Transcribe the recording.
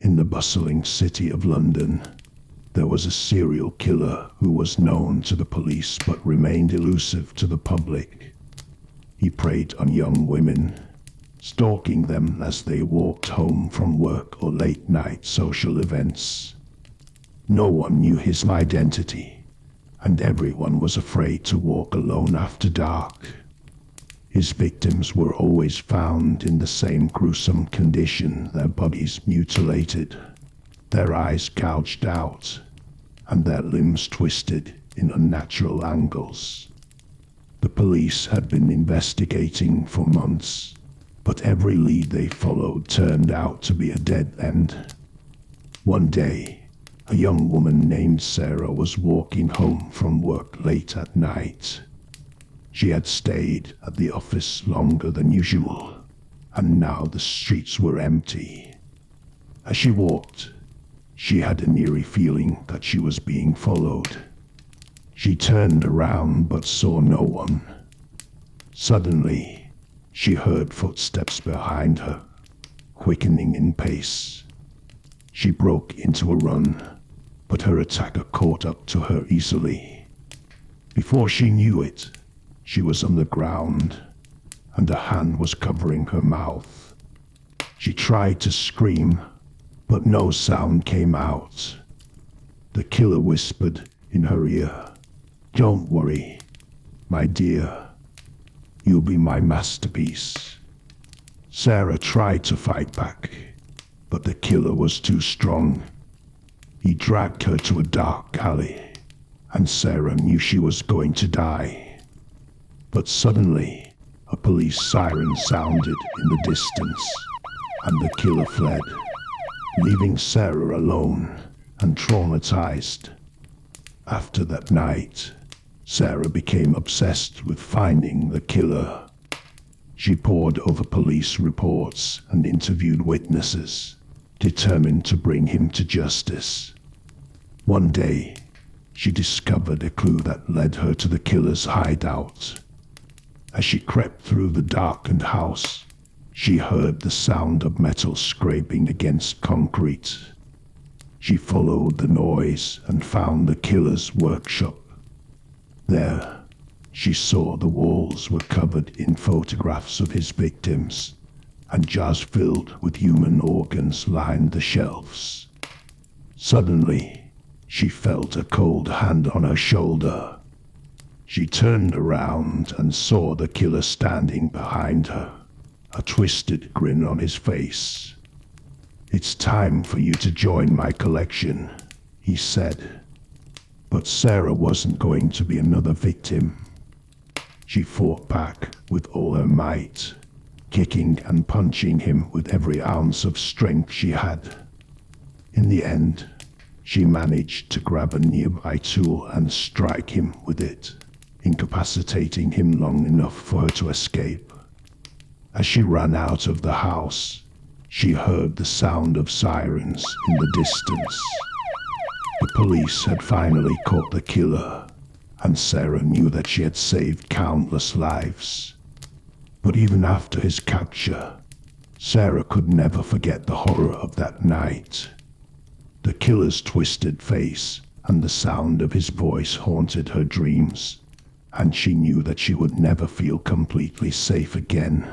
In the bustling city of London, there was a serial killer who was known to the police but remained elusive to the public. He preyed on young women, stalking them as they walked home from work or late-night social events. No one knew his identity, and everyone was afraid to walk alone after dark. His victims were always found in the same gruesome condition, their bodies mutilated, their eyes gouged out, and their limbs twisted in unnatural angles. The police had been investigating for months, but every lead they followed turned out to be a dead end. One day, a young woman named Sarah was walking home from work late at night. She had stayed at the office longer than usual, and now the streets were empty. As she walked, she had an eerie feeling that she was being followed. She turned around but saw no one. Suddenly, she heard footsteps behind her, quickening in pace. She broke into a run, but her attacker caught up to her easily. Before she knew it, she was on the ground, and a hand was covering her mouth. She tried to scream, but no sound came out. The killer whispered in her ear, "Don't worry, my dear. You'll be my masterpiece." Sarah tried to fight back, but the killer was too strong. He dragged her to a dark alley, and Sarah knew she was going to die. But suddenly, a police siren sounded in the distance, and the killer fled, leaving Sarah alone and traumatized. After that night, Sarah became obsessed with finding the killer. She pored over police reports and interviewed witnesses, determined to bring him to justice. One day, she discovered a clue that led her to the killer's hideout. As she crept through the darkened house, she heard the sound of metal scraping against concrete. She followed the noise and found the killer's workshop. There, she saw the walls were covered in photographs of his victims, and jars filled with human organs lined the shelves. Suddenly, she felt a cold hand on her shoulder. She turned around and saw the killer standing behind her, a twisted grin on his face. "It's time for you to join my collection," he said. But Sarah wasn't going to be another victim. She fought back with all her might, kicking and punching him with every ounce of strength she had. In the end, she managed to grab a nearby tool and strike him with it, incapacitating him long enough for her to escape. As she ran out of the house, she heard the sound of sirens in the distance. The police had finally caught the killer, and Sarah knew that she had saved countless lives. But even after his capture, Sarah could never forget the horror of that night. The killer's twisted face and the sound of his voice haunted her dreams, and she knew that she would never feel completely safe again.